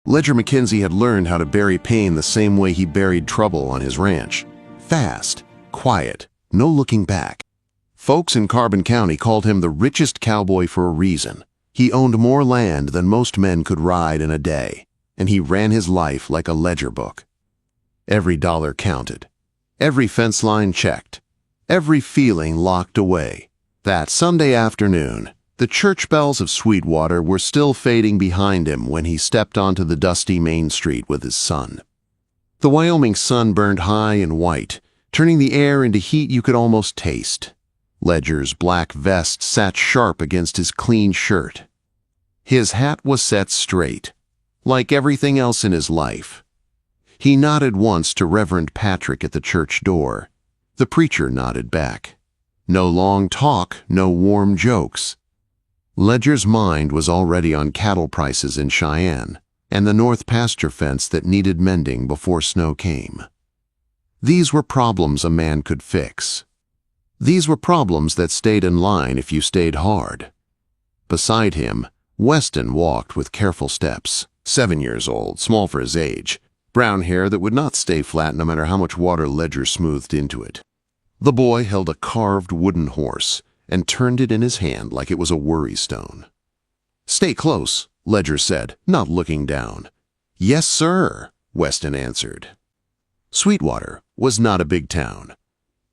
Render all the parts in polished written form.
Ledger McKenzie had learned how to bury pain the same way he buried trouble on his ranch. Fast, quiet, no looking back. Folks in Carbon County called him the richest cowboy for a reason. He owned more land than most men could ride in a day, and he ran his life like a ledger book. Every dollar counted. Every fence line checked. Every feeling locked away. That Sunday afternoon, the church bells of Sweetwater were still fading behind him when he stepped onto the dusty main street with his son. The Wyoming sun burned high and white, turning the air into heat you could almost taste. Ledger's black vest sat sharp against his clean shirt. His hat was set straight, like everything else in his life. He nodded once to Reverend Patrick at the church door. The preacher nodded back. No long talk, no warm jokes. Ledger's mind was already on cattle prices in Cheyenne and the north pasture fence that needed mending before snow came. These were problems a man could fix. These were problems that stayed in line if you stayed hard. Beside him, Weston walked with careful steps. 7 years old, small for his age, brown hair that would not stay flat no matter how much water Ledger smoothed into it. The boy held a carved wooden horse and turned it in his hand like it was a worry stone. "Stay close," Ledger said, not looking down. "Yes, sir," Weston answered. Sweetwater was not a big town.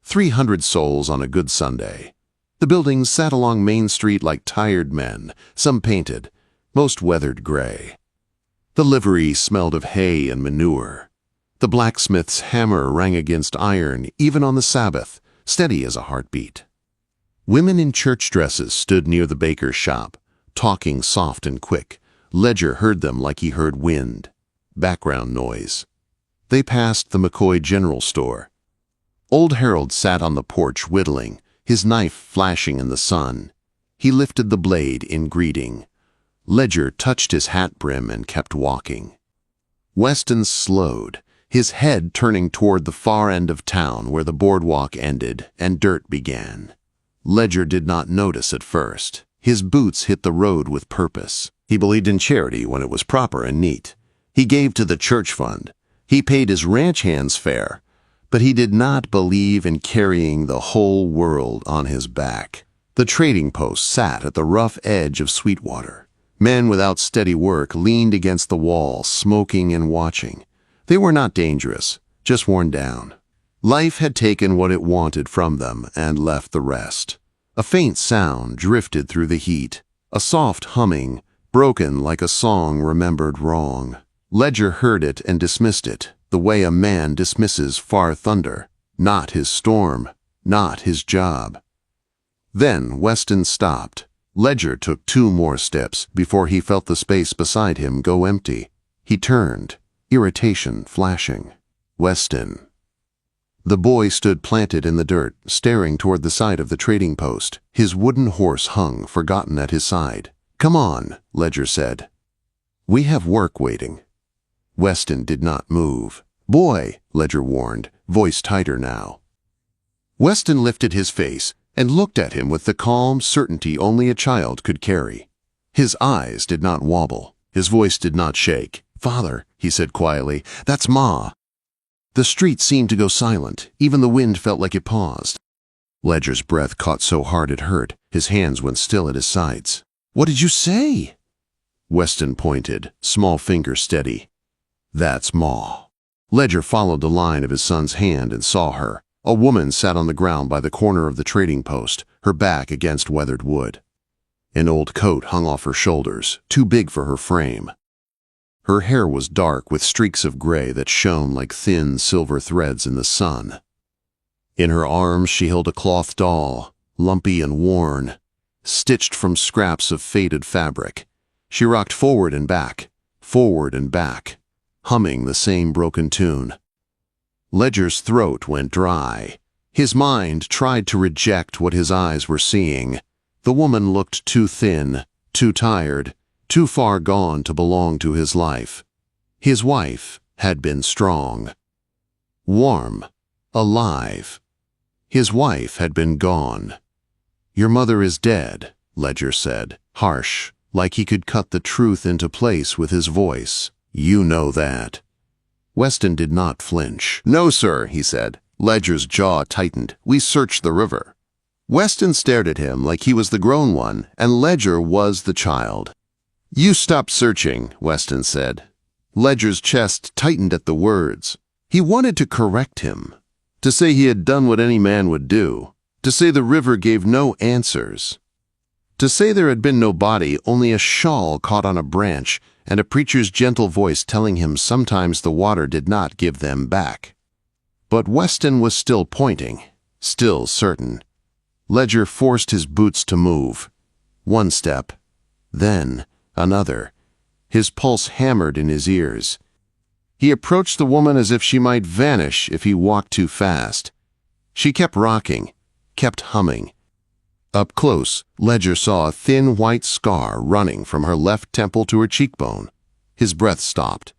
300 souls on a good Sunday. The buildings sat along Main Street like tired men, some painted, most weathered gray. The livery smelled of hay and manure. The blacksmith's hammer rang against iron even on the Sabbath, steady as a heartbeat. Women in church dresses stood near the baker's shop, talking soft and quick. Ledger heard them like he heard wind. Background noise. They passed the McCoy General Store. Old Harold sat on the porch whittling, his knife flashing in the sun. He lifted the blade in greeting. Ledger touched his hat brim and kept walking. Weston slowed, his head turning toward the far end of town where the boardwalk ended and dirt began. Ledger did not notice at first. His boots hit the road with purpose. He believed in charity when it was proper and neat. He gave to the church fund. He paid his ranch hand's fare. But he did not believe in carrying the whole world on his back. The trading post sat at the rough edge of Sweetwater. Men without steady work leaned against the wall, smoking and watching. They were not dangerous, just worn down. Life had taken what it wanted from them and left the rest. A faint sound drifted through the heat, a soft humming, broken like a song remembered wrong. Ledger heard it and dismissed it, the way a man dismisses far thunder. Not his storm, not his job. Then Weston stopped. Ledger took 2 more steps before he felt the space beside him go empty. He turned, irritation flashing. "Weston." The boy stood planted in the dirt, staring toward the side of the trading post. His wooden horse hung, forgotten at his side. "Come on," Ledger said. "We have work waiting." Weston did not move. "Boy," Ledger warned, voice tighter now. Weston lifted his face and looked at him with the calm certainty only a child could carry. His eyes did not wobble. His voice did not shake. "Father," he said quietly, "that's Ma." The street seemed to go silent. Even the wind felt like it paused. Ledger's breath caught so hard it hurt. His hands went still at his sides. "What did you say?" Weston pointed, small finger steady. "That's Ma." Ledger followed the line of his son's hand and saw her. A woman sat on the ground by the corner of the trading post, her back against weathered wood. An old coat hung off her shoulders, too big for her frame. Her hair was dark with streaks of gray that shone like thin silver threads in the sun. In her arms she held a cloth doll, lumpy and worn, stitched from scraps of faded fabric. She rocked forward and back, humming the same broken tune. Ledger's throat went dry. His mind tried to reject what his eyes were seeing. The woman looked too thin, too tired, too far gone to belong to his life. His wife had been strong, warm, alive. His wife had been gone. "Your mother is dead," Ledger said, harsh, like he could cut the truth into place with his voice. You know that." Weston did not flinch. "No, sir," he said. Ledger's jaw tightened. "We searched the river." Weston stared at him like he was the grown one, and Ledger was the child. "You stop searching," Weston said. Ledger's chest tightened at the words. He wanted to correct him, to say he had done what any man would do, to say the river gave no answers, to say there had been no body, only a shawl caught on a branch and a preacher's gentle voice telling him sometimes the water did not give them back. But Weston was still pointing, still certain. Ledger forced his boots to move. One step, then another. His pulse hammered in his ears. He approached the woman as if she might vanish if he walked too fast. She kept rocking, kept humming. Up close, Ledger saw a thin white scar running from her left temple to her cheekbone. His breath stopped.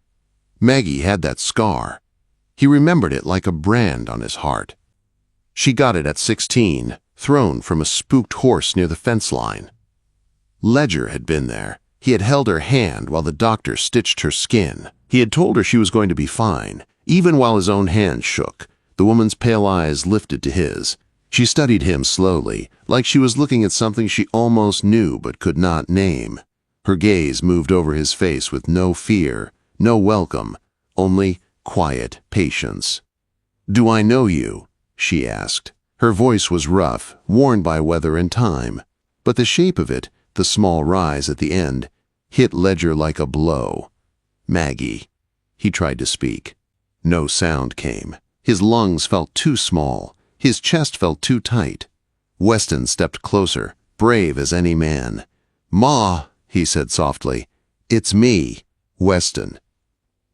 Maggie had that scar. He remembered it like a brand on his heart. She got it at 16, thrown from a spooked horse near the fence line. Ledger had been there. He had held her hand while the doctor stitched her skin. He had told her she was going to be fine, even while his own hand shook. The woman's pale eyes lifted to his. She studied him slowly, like she was looking at something she almost knew but could not name. Her gaze moved over his face with no fear, no welcome, only quiet patience. "Do I know you?" she asked. Her voice was rough, worn by weather and time, but the shape of it, the small rise at the end, hit Ledger like a blow. "Maggie." He tried to speak. No sound came. His lungs felt too small. His chest felt too tight. Weston stepped closer, brave as any man. "Ma," he said softly. "It's me, Weston."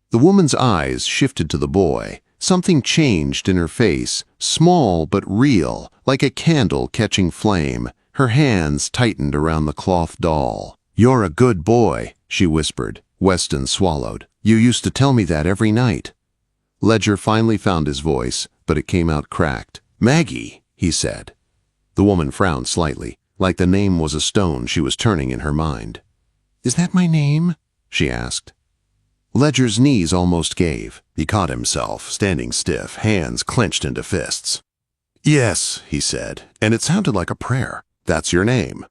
The woman's eyes shifted to the boy. Something changed in her face, small but real, like a candle catching flame. Her hands tightened around the cloth doll. "You're a good boy," she whispered. Weston swallowed. "You used to tell me that every night." Ledger finally found his voice, but it came out cracked. "Maggie," he said. The woman frowned slightly, like the name was a stone she was turning in her mind. "Is that my name?" she asked. Ledger's knees almost gave. He caught himself, standing stiff, hands clenched into fists. "Yes," he said, and it sounded like a prayer. "That's your name."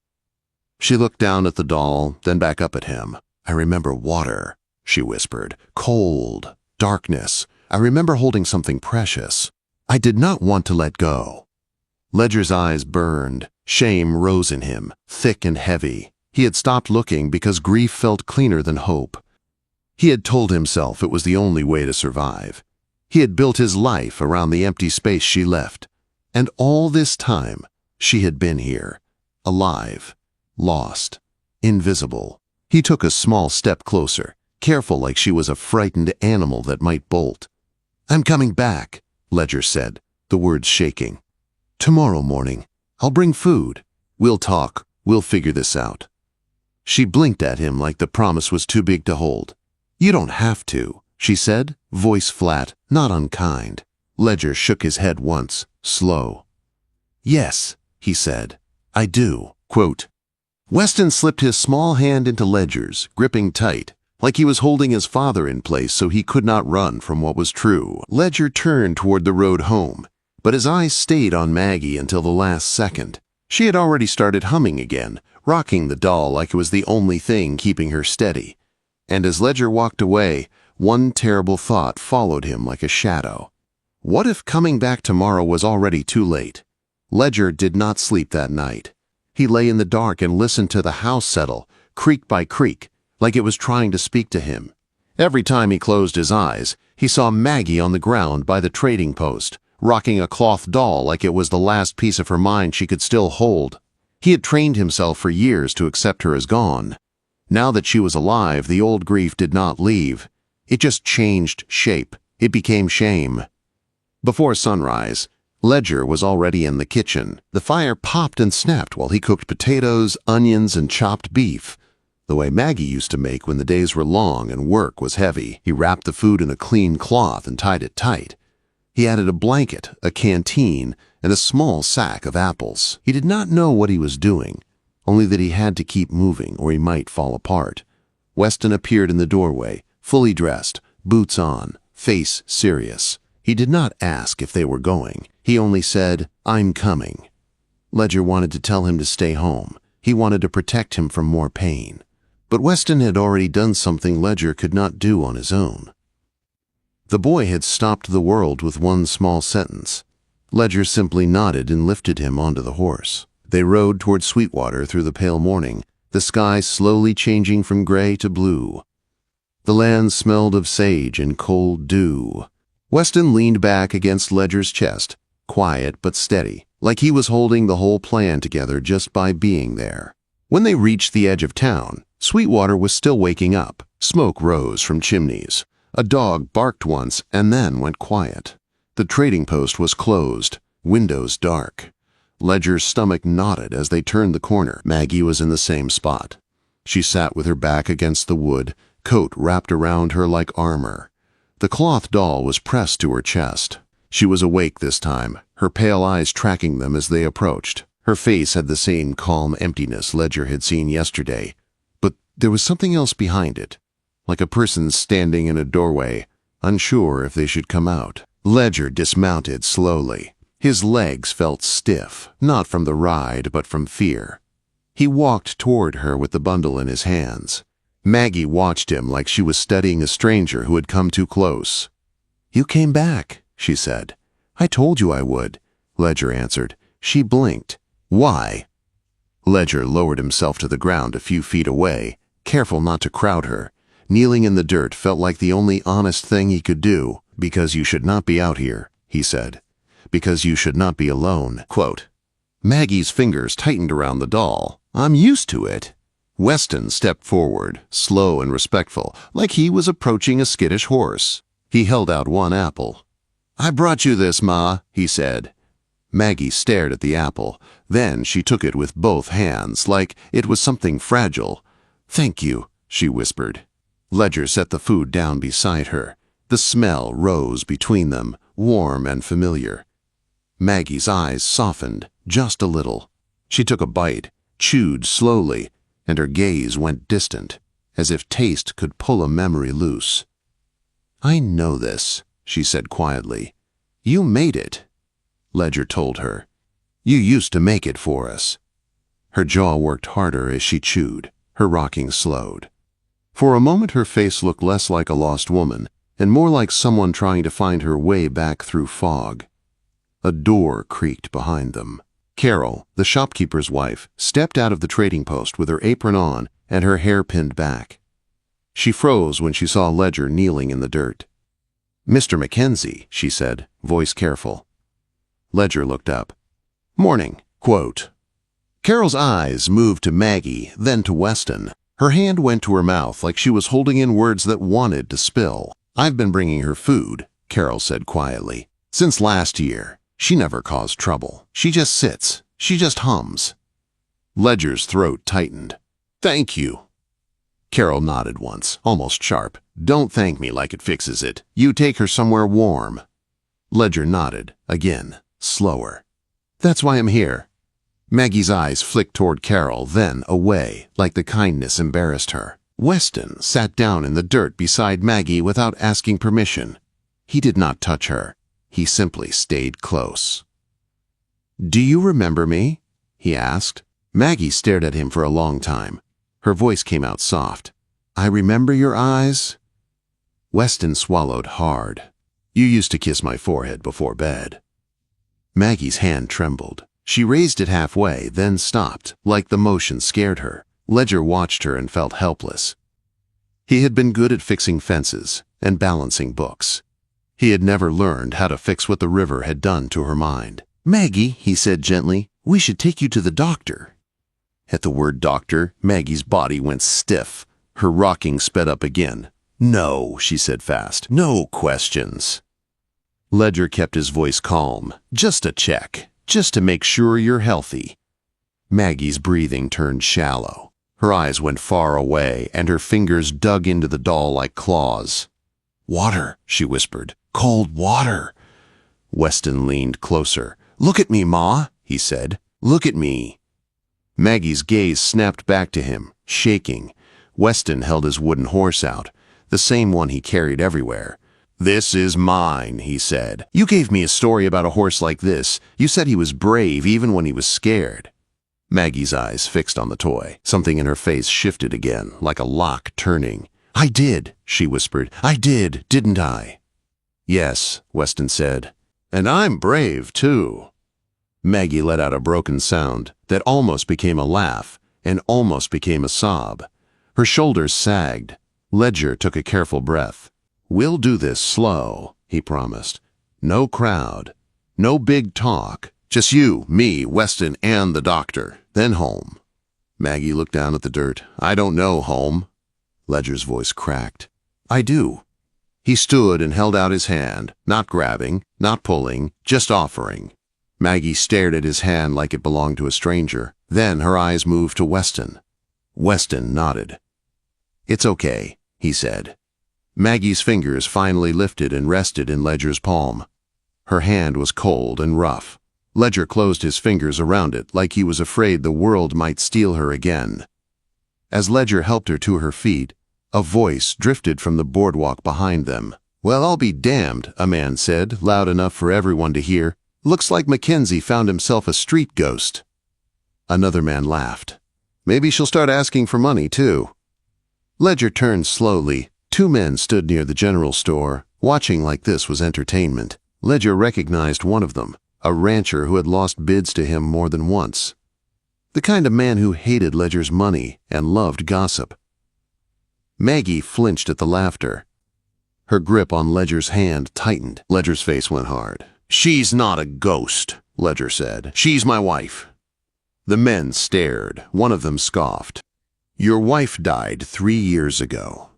She looked down at the doll, then back up at him. "I remember water," she whispered. "Cold, darkness. I remember holding something precious. I did not want to let go." Ledger's eyes burned. Shame rose in him, thick and heavy. He had stopped looking because grief felt cleaner than hope. He had told himself it was the only way to survive. He had built his life around the empty space she left. And all this time, she had been here, alive, lost, invisible. He took a small step closer, careful like she was a frightened animal that might bolt. "I'm coming back," Ledger said, the words shaking. "Tomorrow morning. I'll bring food. We'll talk. We'll figure this out." She blinked at him like the promise was too big to hold. "You don't have to," she said, voice flat, not unkind. Ledger shook his head once, slow. "Yes," he said, "I do." Quote. Weston slipped his small hand into Ledger's, gripping tight, like he was holding his father in place so he could not run from what was true. Ledger turned toward the road home, but his eyes stayed on Maggie until the last second. She had already started humming again, rocking the doll like it was the only thing keeping her steady. And as Ledger walked away, one terrible thought followed him like a shadow. What if coming back tomorrow was already too late? Ledger did not sleep that night. He lay in the dark and listened to the house settle, creak by creak, like it was trying to speak to him. Every time he closed his eyes, he saw Maggie on the ground by the trading post, rocking a cloth doll like it was the last piece of her mind she could still hold. He had trained himself for years to accept her as gone. Now that she was alive, the old grief did not leave. It just changed shape. It became shame. Before sunrise, Ledger was already in the kitchen. The fire popped and snapped while he cooked potatoes, onions, and chopped beef, the way Maggie used to make when the days were long and work was heavy. He wrapped the food in a clean cloth and tied it tight. He added a blanket, a canteen, and a small sack of apples. He did not know what he was doing, only that he had to keep moving or he might fall apart. Weston appeared in the doorway, fully dressed, boots on, face serious. He did not ask if they were going. He only said, "I'm coming." Ledger wanted to tell him to stay home. He wanted to protect him from more pain. But Weston had already done something Ledger could not do on his own. The boy had stopped the world with one small sentence. Ledger simply nodded and lifted him onto the horse. They rode toward Sweetwater through the pale morning, the sky slowly changing from gray to blue. The land smelled of sage and cold dew. Weston leaned back against Ledger's chest, quiet but steady, like he was holding the whole plan together just by being there. When they reached the edge of town, Sweetwater was still waking up. Smoke rose from chimneys. A dog barked once and then went quiet. The trading post was closed, windows dark. Ledger's stomach knotted as they turned the corner. Maggie was in the same spot. She sat with her back against the wood, coat wrapped around her like armor. The cloth doll was pressed to her chest. She was awake this time, her pale eyes tracking them as they approached. Her face had the same calm emptiness Ledger had seen yesterday, but there was something else behind it, like a person standing in a doorway, unsure if they should come out. Ledger dismounted slowly. His legs felt stiff, not from the ride but from fear. He walked toward her with the bundle in his hands. Maggie watched him like she was studying a stranger who had come too close. "You came back," she said. "I told you I would," Ledger answered. She blinked. "Why?" Ledger lowered himself to the ground a few feet away, careful not to crowd her. Kneeling in the dirt felt like the only honest thing he could do. "Because you should not be out here," he said. "Because you should not be alone." Quote. Maggie's fingers tightened around the doll. "I'm used to it." Weston stepped forward, slow and respectful, like he was approaching a skittish horse. He held out one apple. "I brought you this, Ma," he said. Maggie stared at the apple. Then she took it with both hands, like it was something fragile. "Thank you," she whispered. Ledger set the food down beside her. The smell rose between them, warm and familiar. Maggie's eyes softened, just a little. She took a bite, chewed slowly, and her gaze went distant, as if taste could pull a memory loose. "I know this," she said quietly. "You made it," Ledger told her. "You used to make it for us." Her jaw worked harder as she chewed. Her rocking slowed. For a moment her face looked less like a lost woman and more like someone trying to find her way back through fog. A door creaked behind them. Carol, the shopkeeper's wife, stepped out of the trading post with her apron on and her hair pinned back. She froze when she saw Ledger kneeling in the dirt. "Mr. McKenzie," she said, voice careful. Ledger looked up. "Morning." Quote. Carol's eyes moved to Maggie, then to Weston. Her hand went to her mouth like she was holding in words that wanted to spill. "I've been bringing her food," Carol said quietly. "Since last year. She never caused trouble. She just sits. She just hums." Ledger's throat tightened. "Thank you." Carol nodded once, almost sharp. "Don't thank me like it fixes it. You take her somewhere warm." Ledger nodded, again, slower. "That's why I'm here." Maggie's eyes flicked toward Carol, then away, like the kindness embarrassed her. Weston sat down in the dirt beside Maggie without asking permission. He did not touch her. He simply stayed close. "Do you remember me?" he asked. Maggie stared at him for a long time. Her voice came out soft. "I remember your eyes." Weston swallowed hard. "You used to kiss my forehead before bed." Maggie's hand trembled. She raised it halfway, then stopped, like the motion scared her. Ledger watched her and felt helpless. He had been good at fixing fences and balancing books. He had never learned how to fix what the river had done to her mind. "Maggie," he said gently, "we should take you to the doctor." At the word doctor, Maggie's body went stiff. Her rocking sped up again. "No," she said fast. "No questions." Ledger kept his voice calm. "Just a check. Just to make sure you're healthy." Maggie's breathing turned shallow. Her eyes went far away, and her fingers dug into the doll like claws. "Water," she whispered. "Cold water." Weston leaned closer. "Look at me, Ma," he said. "Look at me." Maggie's gaze snapped back to him, shaking. Weston held his wooden horse out. the same one he carried everywhere. "This is mine," he said. "You gave me a story about a horse like this. You said he was brave even when he was scared." Maggie's eyes fixed on the toy. Something in her face shifted again, like a lock turning. "I did," she whispered. "I did, didn't I?" "Yes," Weston said. "And I'm brave, too." Maggie let out a broken sound that almost became a laugh and almost became a sob. Her shoulders sagged. Ledger took a careful breath. "We'll do this slow," he promised. "No crowd. No big talk. Just you, me, Weston, and the doctor. Then home." Maggie looked down at the dirt. "I don't know home." Ledger's voice cracked. "I do." He stood and held out his hand, not grabbing, not pulling, just offering. Maggie stared at his hand like it belonged to a stranger. Then her eyes moved to Weston. Weston nodded. "It's okay," he said. Maggie's fingers finally lifted and rested in Ledger's palm. Her hand was cold and rough. Ledger closed his fingers around it like he was afraid the world might steal her again. As Ledger helped her to her feet, a voice drifted from the boardwalk behind them. "Well, I'll be damned," a man said, loud enough for everyone to hear. "Looks like McKenzie found himself a street ghost." Another man laughed. "Maybe she'll start asking for money, too." Ledger turned slowly. Two men stood near the general store, watching like this was entertainment. Ledger recognized one of them, a rancher who had lost bids to him more than once. The kind of man who hated Ledger's money and loved gossip. Maggie flinched at the laughter. Her grip on Ledger's hand tightened. Ledger's face went hard. "She's not a ghost," Ledger said. "She's my wife." The men stared. One of them scoffed. "Your wife died 3 years ago."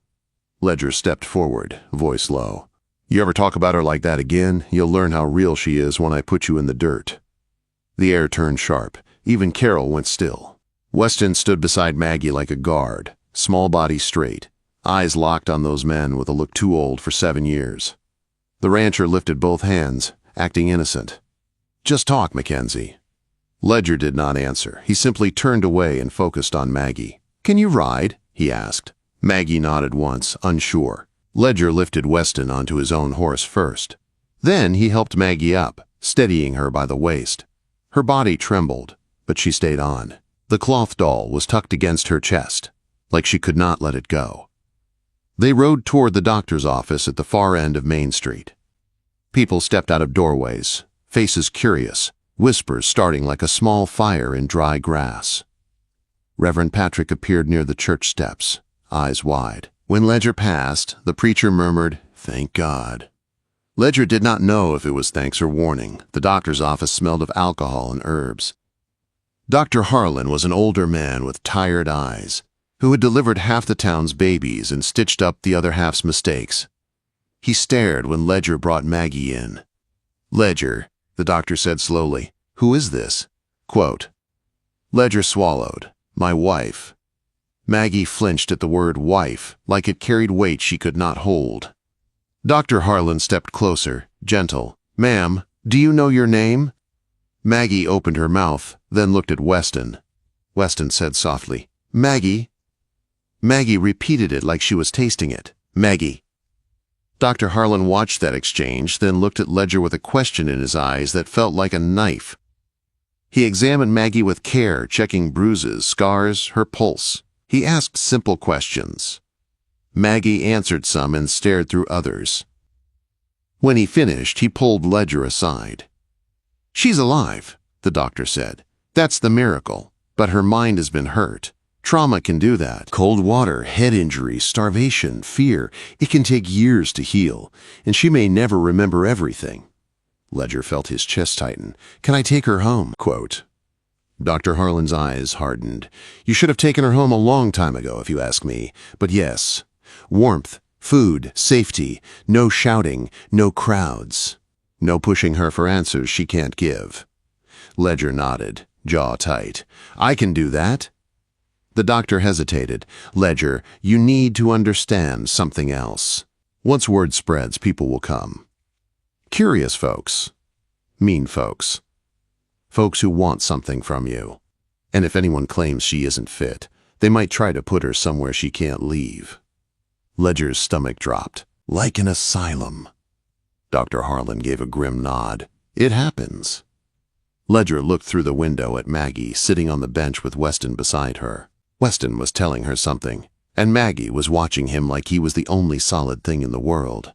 Ledger stepped forward, voice low. "You ever talk about her like that again, you'll learn how real she is when I put you in the dirt." The air turned sharp. Even Carol went still. Weston stood beside Maggie like a guard, small body straight, eyes locked on those men with a look too old for 7 years. The rancher lifted both hands, acting innocent. "Just talk, McKenzie." Ledger did not answer. He simply turned away and focused on Maggie. "Can you ride?" he asked. Maggie nodded once, unsure. Ledger lifted Weston onto his own horse first. Then he helped Maggie up, steadying her by the waist. Her body trembled, but she stayed on. The cloth doll was tucked against her chest, like she could not let it go. They rode toward the doctor's office at the far end of Main Street. People stepped out of doorways, faces curious, whispers starting like a small fire in dry grass. Reverend Patrick appeared near the church steps, eyes wide. When Ledger passed, the preacher murmured, "Thank God." Ledger did not know if it was thanks or warning. The doctor's office smelled of alcohol and herbs. Dr. Harlan was an older man with tired eyes, who had delivered half the town's babies and stitched up the other half's mistakes. He stared when Ledger brought Maggie in. "Ledger," the doctor said slowly, "who is this?" Quote. Ledger swallowed. "My wife." Maggie flinched at the word wife, like it carried weight she could not hold. Dr. Harlan stepped closer, gentle. "Ma'am, do you know your name?" Maggie opened her mouth, then looked at Weston. Weston said softly, "Maggie." Maggie repeated it like she was tasting it. "Maggie." Dr. Harlan watched that exchange, then looked at Ledger with a question in his eyes that felt like a knife. He examined Maggie with care, checking bruises, scars, her pulse. He asked simple questions. Maggie answered some and stared through others. When he finished, he pulled Ledger aside. "She's alive," the doctor said. "That's the miracle. But her mind has been hurt. Trauma can do that. Cold water, head injury, starvation, fear. It can take years to heal, and she may never remember everything." Ledger felt his chest tighten. "Can I take her home?" Quote. Dr. Harlan's eyes hardened. "You should have taken her home a long time ago, if you ask me. But yes, warmth, food, safety, no shouting, no crowds. No pushing her for answers she can't give." Ledger nodded, jaw tight. "I can do that." The doctor hesitated. "Ledger, you need to understand something else. Once word spreads, people will come. Curious folks. Mean folks. Folks who want something from you. And if anyone claims she isn't fit, they might try to put her somewhere she can't leave." Ledger's stomach dropped. Like an asylum. Dr. Harlan gave a grim nod. It happens. Ledger looked through the window at Maggie sitting on the bench with Weston beside her. Weston was telling her something, and Maggie was watching him like he was the only solid thing in the world.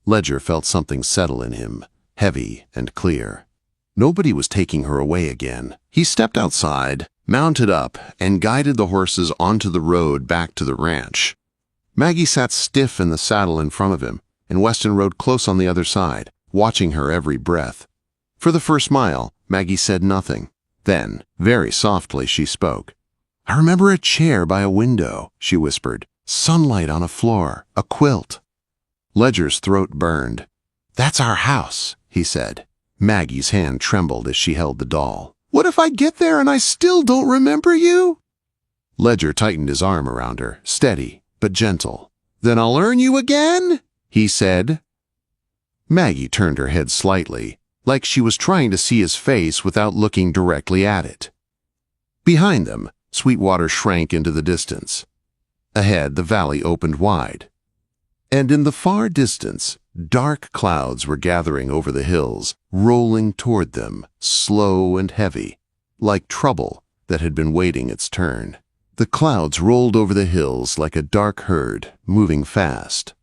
Ledger felt something settle in him, heavy and clear. Nobody was taking her away again. He stepped outside, mounted up, and guided the horses onto the road back to the ranch. Maggie sat stiff in the saddle in front of him, and Weston rode close on the other side, watching her every breath. For the first mile, Maggie said nothing. Then, very softly, she spoke. "I remember a chair by a window," she whispered. "Sunlight on a floor, a quilt." Ledger's throat burned. "That's our house," he said. Maggie's hand trembled as she held the doll. "What if I get there and I still don't remember you?" Ledger tightened his arm around her, steady but gentle. "Then I'll earn you again," he said. Maggie turned her head slightly, like she was trying to see his face without looking directly at it. Behind them, Sweetwater shrank into the distance. Ahead, the valley opened wide. And in the far distance, dark clouds were gathering over the hills, rolling toward them, slow and heavy, like trouble that had been waiting its turn. The clouds rolled over the hills like a dark herd, moving fast.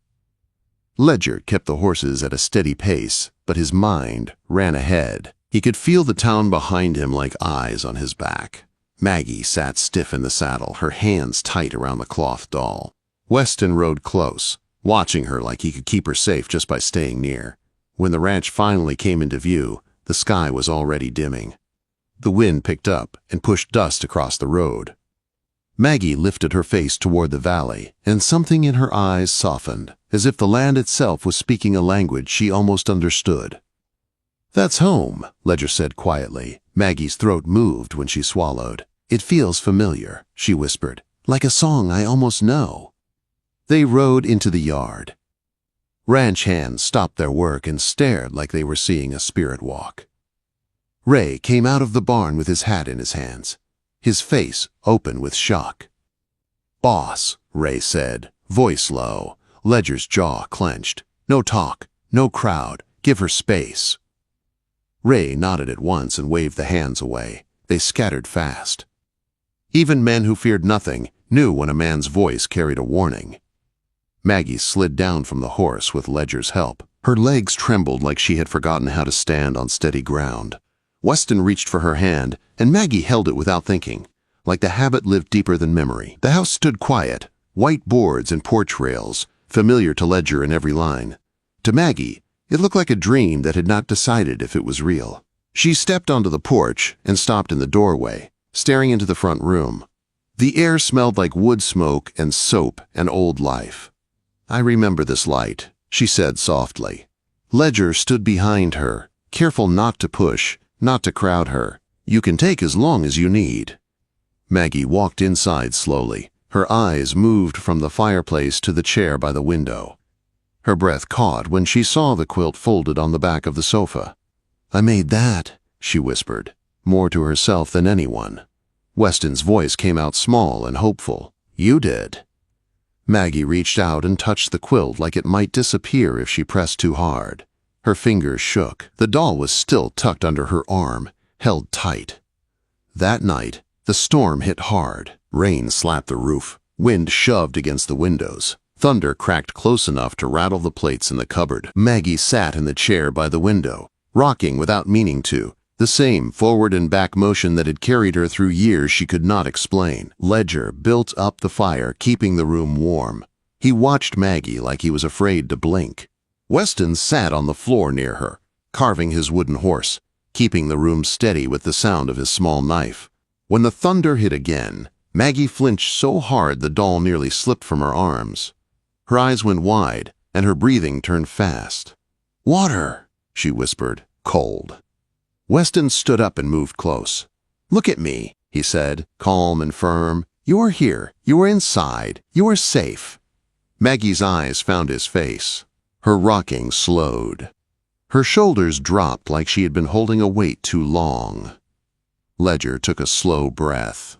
Ledger kept the horses at a steady pace, but his mind ran ahead. He could feel the town behind him like eyes on his back. Maggie sat stiff in the saddle, her hands tight around the cloth doll. Weston rode close, watching her like he could keep her safe just by staying near. When the ranch finally came into view, the sky was already dimming. The wind picked up and pushed dust across the road. Maggie lifted her face toward the valley, and something in her eyes softened, as if the land itself was speaking a language she almost understood. "That's home," Ledger said quietly. Maggie's throat moved when she swallowed. "It feels familiar," she whispered, "like a song I almost know." They rode into the yard. Ranch hands stopped their work and stared like they were seeing a spirit walk. Ray came out of the barn with his hat in his hands, his face open with shock. "Boss," Ray said, voice low. Ledger's jaw clenched. "No talk, no crowd, give her space." Ray nodded at once and waved the hands away. They scattered fast. Even men who feared nothing knew when a man's voice carried a warning. Maggie slid down from the horse with Ledger's help. Her legs trembled like she had forgotten how to stand on steady ground. Weston reached for her hand, and Maggie held it without thinking, like the habit lived deeper than memory. The house stood quiet, white boards and porch rails, familiar to Ledger in every line. To Maggie, it looked like a dream that had not decided if it was real. She stepped onto the porch and stopped in the doorway, staring into the front room. The air smelled like wood smoke and soap and old life. "I remember this light," she said softly. Ledger stood behind her, careful not to push, not to crowd her. "You can take as long as you need." Maggie walked inside slowly. Her eyes moved from the fireplace to the chair by the window. Her breath caught when she saw the quilt folded on the back of the sofa. "I made that," she whispered, more to herself than anyone. Weston's voice came out small and hopeful. "You did." Maggie reached out and touched the quilt like it might disappear if she pressed too hard. Her fingers shook. The doll was still tucked under her arm, held tight. That night, the storm hit hard. Rain slapped the roof. Wind shoved against the windows. Thunder cracked close enough to rattle the plates in the cupboard. Maggie sat in the chair by the window, rocking without meaning to, the same forward and back motion that had carried her through years she could not explain. Ledger built up the fire, keeping the room warm. He watched Maggie like he was afraid to blink. Weston sat on the floor near her, carving his wooden horse, keeping the room steady with the sound of his small knife. When the thunder hit again, Maggie flinched so hard the doll nearly slipped from her arms. Her eyes went wide, and her breathing turned fast. "Water," she whispered, cold. Weston stood up and moved close. "Look at me," he said, calm and firm. "You are here. You are inside. You are safe." Maggie's eyes found his face. Her rocking slowed. Her shoulders dropped like she had been holding a weight too long. Ledger took a slow breath.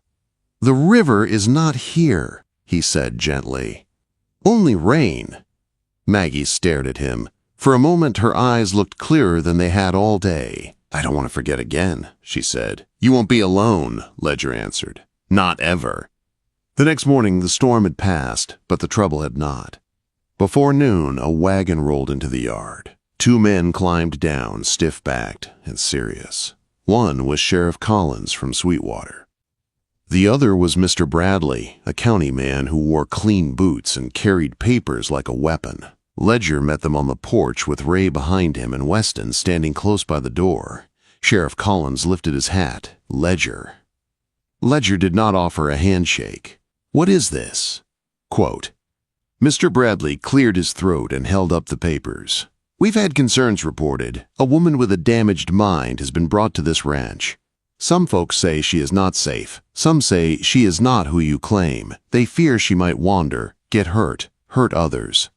"The river is not here," he said gently. Only rain. Maggie stared at him. For a moment, her eyes looked clearer than they had all day. I don't want to forget again, she said. You won't be alone, Ledger answered. Not ever. The next morning, the storm had passed, but the trouble had not. Before noon, a wagon rolled into the yard. 2 men climbed down, stiff-backed and serious. One was Sheriff Collins from Sweetwater. The other was Mr. Bradley, a county man who wore clean boots and carried papers like a weapon. Ledger met them on the porch with Ray behind him and Weston standing close by the door. Sheriff Collins lifted his hat. Ledger. Ledger did not offer a handshake. What is this? Quote, Mr. Bradley cleared his throat and held up the papers. We've had concerns reported. A woman with a damaged mind has been brought to this ranch. Some folks say she is not safe. Some say she is not who you claim. They fear she might wander, get hurt others.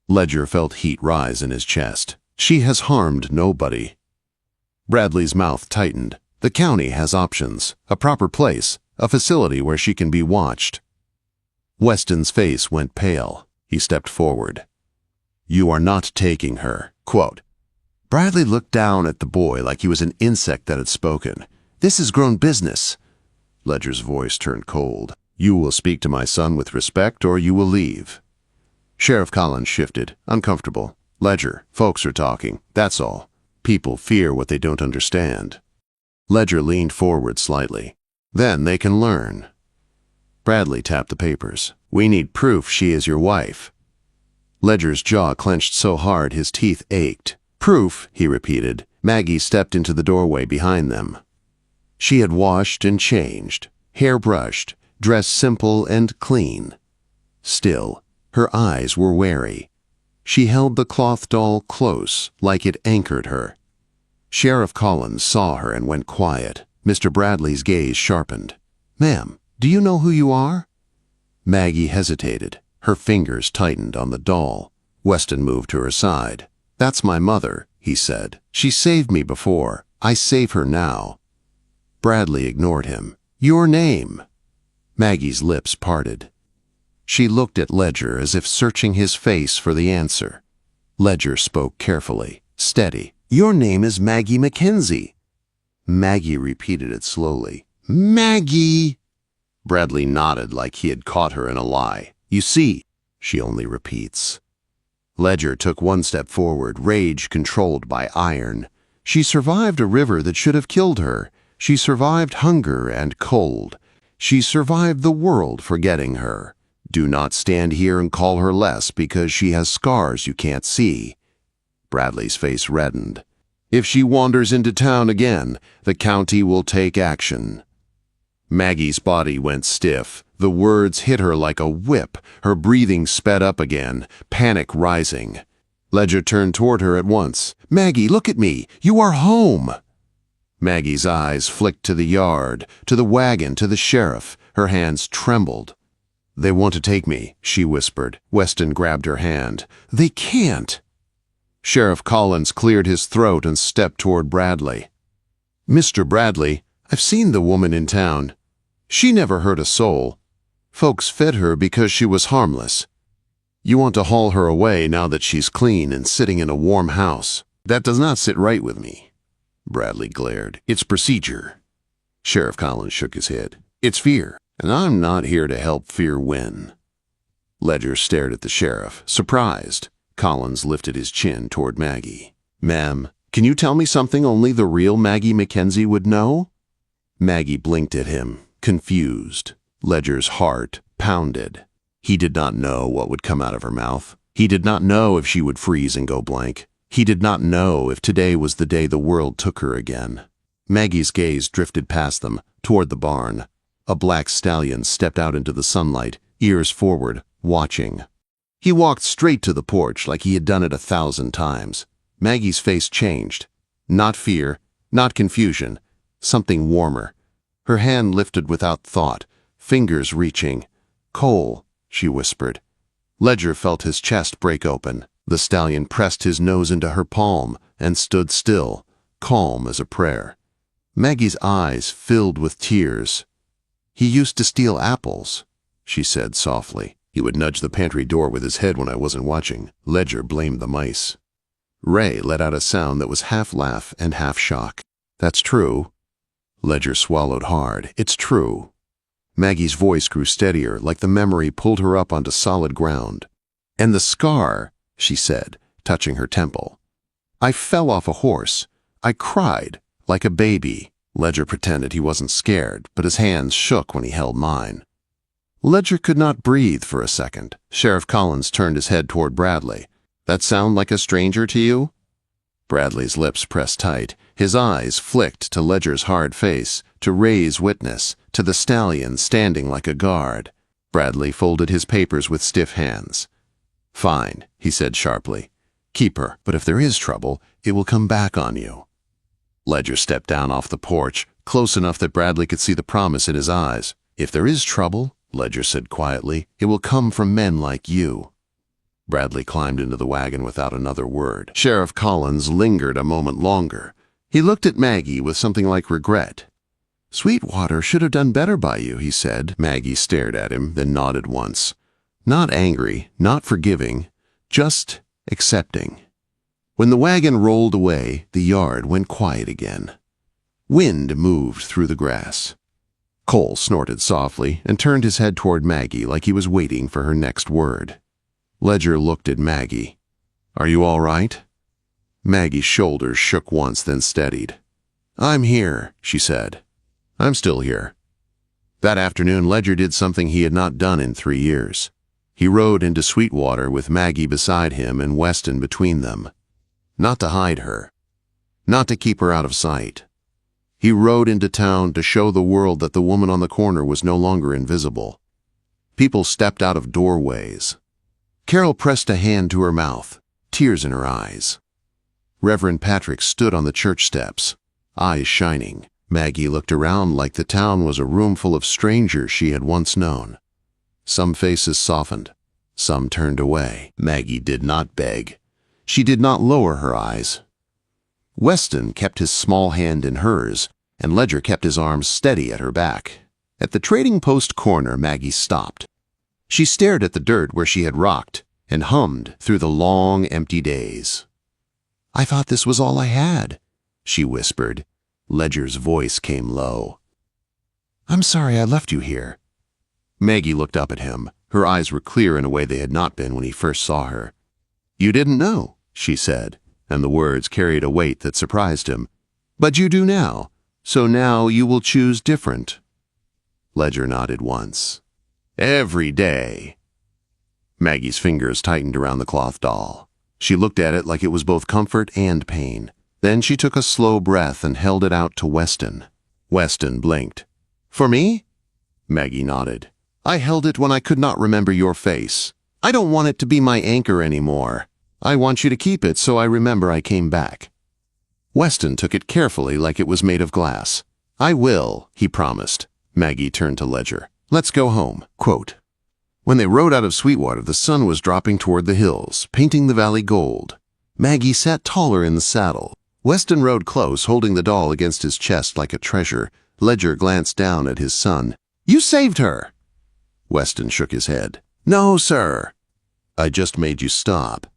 Ledger felt heat rise in his chest. She has harmed nobody. Bradley's mouth tightened. The county has options, a proper place, a facility where she can be watched. Weston's face went pale. He stepped forward. You are not taking her. Quote, Bradley looked down at the boy like he was an insect that had spoken. This is grown business. Ledger's voice turned cold. You will speak to my son with respect or you will leave. Sheriff Collins shifted, uncomfortable. Ledger, folks are talking, that's all. People fear what they don't understand. Ledger leaned forward slightly. Then they can learn. Bradley tapped the papers. We need proof she is your wife. Ledger's jaw clenched so hard his teeth ached. Proof, he repeated. Maggie stepped into the doorway behind them. She had washed and changed, hair brushed, dressed simple and clean. Still, her eyes were wary. She held the cloth doll close, like it anchored her. Sheriff Collins saw her and went quiet. Mr. Bradley's gaze sharpened. Ma'am, do you know who you are? Maggie hesitated. Her fingers tightened on the doll. Weston moved to her side. That's my mother, he said. She saved me before. I save her now. Bradley ignored him. Your name? Maggie's lips parted. She looked at Ledger as if searching his face for the answer. Ledger spoke carefully, steady. Your name is Maggie McKenzie. Maggie repeated it slowly. Maggie! Bradley nodded like he had caught her in a lie. You see, she only repeats. Ledger took one step forward, rage controlled by iron. She survived a river that should have killed her. She survived hunger and cold. She survived the world forgetting her. Do not stand here and call her less because she has scars you can't see. Bradley's face reddened. If she wanders into town again, the county will take action. Maggie's body went stiff. The words hit her like a whip. Her breathing sped up again, panic rising. Ledger turned toward her at once. Maggie, look at me. You are home. Maggie's eyes flicked to the yard, to the wagon, to the sheriff. Her hands trembled. They want to take me, she whispered. Weston grabbed her hand. They can't. Sheriff Collins cleared his throat and stepped toward Bradley. Mr. Bradley, I've seen the woman in town. She never hurt a soul. Folks fed her because she was harmless. You want to haul her away now that she's clean and sitting in a warm house. That does not sit right with me. Bradley glared. It's procedure. Sheriff Collins shook his head. It's fear, and I'm not here to help fear win. Ledger stared at the sheriff, surprised. Collins lifted his chin toward Maggie. Ma'am, can you tell me something only the real Maggie McKenzie would know? Maggie blinked at him, confused. Ledger's heart pounded. He did not know what would come out of her mouth. He did not know if she would freeze and go blank. He did not know if today was the day the world took her again. Maggie's gaze drifted past them, toward the barn. A black stallion stepped out into the sunlight, ears forward, watching. He walked straight to the porch like he had done it 1,000 times. Maggie's face changed. Not fear, not confusion, something warmer. Her hand lifted without thought, fingers reaching. Cole, she whispered. Ledger felt his chest break open. The stallion pressed his nose into her palm and stood still, calm as a prayer. Maggie's eyes filled with tears. He used to steal apples, she said softly. He would nudge the pantry door with his head when I wasn't watching. Ledger blamed the mice. Ray let out a sound that was half laugh and half shock. That's true. Ledger swallowed hard. It's true. Maggie's voice grew steadier, like the memory pulled her up onto solid ground. And the scar, she said, touching her temple. I fell off a horse. I cried, like a baby. Ledger pretended he wasn't scared, but his hands shook when he held mine. Ledger could not breathe for a second. Sheriff Collins turned his head toward Bradley. That sound like a stranger to you? Bradley's lips pressed tight. His eyes flicked to Ledger's hard face, to Ray's witness, to the stallion standing like a guard. Bradley folded his papers with stiff hands. Fine, he said sharply. Keep her, but if there is trouble, it will come back on you. Ledger stepped down off the porch, close enough that Bradley could see the promise in his eyes. If there is trouble, Ledger said quietly, it will come from men like you. Bradley climbed into the wagon without another word. Sheriff Collins lingered a moment longer. He looked at Maggie with something like regret. Sweetwater should have done better by you, he said. Maggie stared at him, then nodded once. Not angry, not forgiving, just accepting. When the wagon rolled away, the yard went quiet again. Wind moved through the grass. Cole snorted softly and turned his head toward Maggie like he was waiting for her next word. Ledger looked at Maggie. Are you all right? Maggie's shoulders shook once, then steadied. I'm here, she said. I'm still here. That afternoon, Ledger did something he had not done in 3 years. He rode into Sweetwater with Maggie beside him and Weston between them. Not to hide her. Not to keep her out of sight. He rode into town to show the world that the woman on the corner was no longer invisible. People stepped out of doorways. Carol pressed a hand to her mouth, tears in her eyes. Reverend Patrick stood on the church steps, eyes shining. Maggie looked around like the town was a room full of strangers she had once known. Some faces softened, some turned away. Maggie did not beg. She did not lower her eyes. Weston kept his small hand in hers, and Ledger kept his arms steady at her back. At the trading post corner, Maggie stopped. She stared at the dirt where she had rocked and hummed through the long, empty days. I thought this was all I had, she whispered. Ledger's voice came low. I'm sorry I left you here. Maggie looked up at him. Her eyes were clear in a way they had not been when he first saw her. You didn't know, she said, and the words carried a weight that surprised him. But you do now, so now you will choose different. Ledger nodded once. Every day. Maggie's fingers tightened around the cloth doll. She looked at it like it was both comfort and pain. Then she took a slow breath and held it out to Weston. Weston blinked. For me? Maggie nodded. I held it when I could not remember your face. I don't want it to be my anchor anymore. I want you to keep it so I remember I came back. Weston took it carefully like it was made of glass. I will, he promised. Maggie turned to Ledger. Let's go home. Quote, when they rode out of Sweetwater, the sun was dropping toward the hills, painting the valley gold. Maggie sat taller in the saddle. Weston rode close, holding the doll against his chest like a treasure. Ledger glanced down at his son. You saved her! Weston shook his head. No, sir. I just made you stop.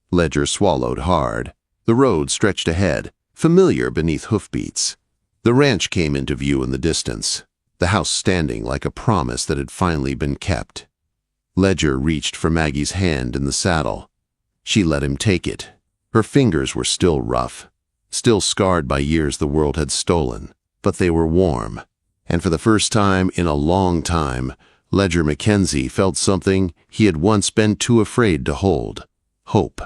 Ledger swallowed hard. The road stretched ahead, familiar beneath hoofbeats. The ranch came into view in the distance, the house standing like a promise that had finally been kept. Ledger reached for Maggie's hand in the saddle. She let him take it. Her fingers were still rough, still scarred by years the world had stolen, but they were warm. And for the first time in a long time, Ledger McKenzie felt something he had once been too afraid to hold. Hope.